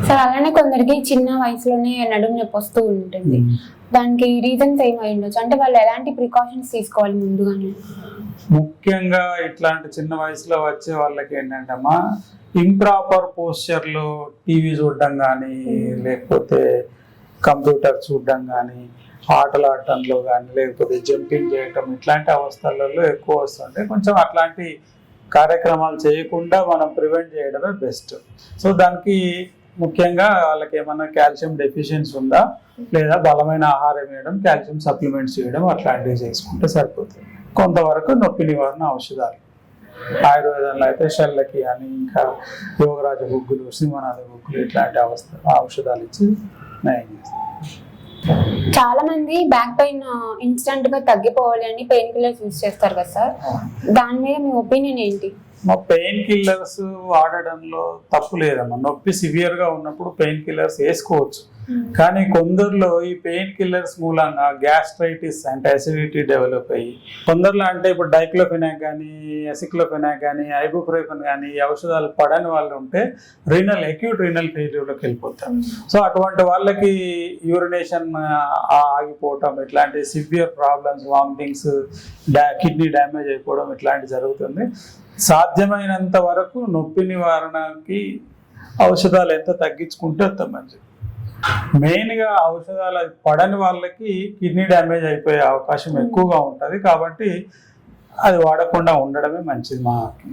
Sir అలానే కొందరికి చిన్న వయసులోనే నడుము నొప్పి వస్తూ ఉంటుంది. దానికి రీజన్స్ ఏమై ఉండొచ్చు? అంటే వాళ్ళు ఎలాంటి ప్రికాషన్స్ తీసుకోవాలి ముందుగానే? ముఖ్యంగా ఇట్లాంటి చిన్న వయసులో వచ్చే వాళ్ళకి ఏంటంటే అమ్మా, ఇంప్రాపర్ పోస్చర్లో టీవీ చూడడం కానీ, లేకపోతే కంప్యూటర్ చూడడం కానీ, ఆటలు ఆడటంలో కానీ, లేకపోతే జంపింగ్ చేయటం, ఇట్లాంటి అవస్థలలో ఎక్కువ వస్తుంటే కొంచెం అట్లాంటి కార్యక్రమాలు చేయకుండా మనం ప్రివెంట్ చేయడమే బెస్ట్. సో దానికి ముఖ్యంగా వాళ్ళకి ఏమన్నా కాల్షియం డెఫిషియన్సీ ఉందా, లేదా బలమైన ఆహారం వేయడం, కాల్షియం సప్లిమెంట్స్ చేయడం, అట్లాంటివి చేసుకుంటే సరిపోతుంది. కొంతవరకు నొప్పి నివారణ ఔషధాలు ఆయుర్వేదంలో అయితే షెల్లకి అని, ఇంకా యోగరాజ గుగ్గులు, సింహనాథ గుగ్గులు, ఇట్లాంటి ఔషధాలు ఇచ్చి నయం చేస్తారు. చాలా మంది బ్యాక్ పెయిన్ ఇన్స్టెంట్ గా తగ్గిపోవాలి అని పెయిన్ కిల్లర్స్ యూజ్ చేస్తారు కదా సార్, దాని మీద మీ ఒపీనియన్ ఏంటి? మా పెయిన్ కిల్లర్స్ వాడడంలో తప్పు లేదమ్మా. నొప్పి సివియర్ గా ఉన్నప్పుడు పెయిన్ కిల్లర్స్ వేసుకోవచ్చు. కానీ కొందరిలో ఈ పెయిన్ కిల్లర్స్ మూలంగా గ్యాస్ట్రైటిస్ అంటే అసిడిటీ డెవలప్ అయ్యి, కొందరిలో అంటే ఇప్పుడు డైక్లోఫెనాక్ కానీ, అసిక్లోఫెనాక్ కానీ, ఐబుప్రోఫెన్ కానీ ఈ ఔషధాలు పడని వాళ్ళు ఉంటే అక్యూట్ రీనల్ ఫెయిల్యూర్లోకి వెళ్ళిపోతారు. సో అటువంటి వాళ్ళకి యూరినేషన్ ఆగిపోవటం, ఇట్లాంటి severe problems, vomitings, kidney damage అయిపోవడం ఇట్లాంటివి జరుగుతుంది. సాధ్యమైనంత వరకు నొప్పి నివారణకి ఔషధాలు ఎంత తగ్గించుకుంటే అంత మంచిది. మెయిన్గా ఔషధాలు పడని వాళ్ళకి కిడ్నీ డ్యామేజ్ అయిపోయే అవకాశం ఎక్కువగా ఉంటుంది. కాబట్టి అది వాడకుండా ఉండడమే మంచిది మాకు.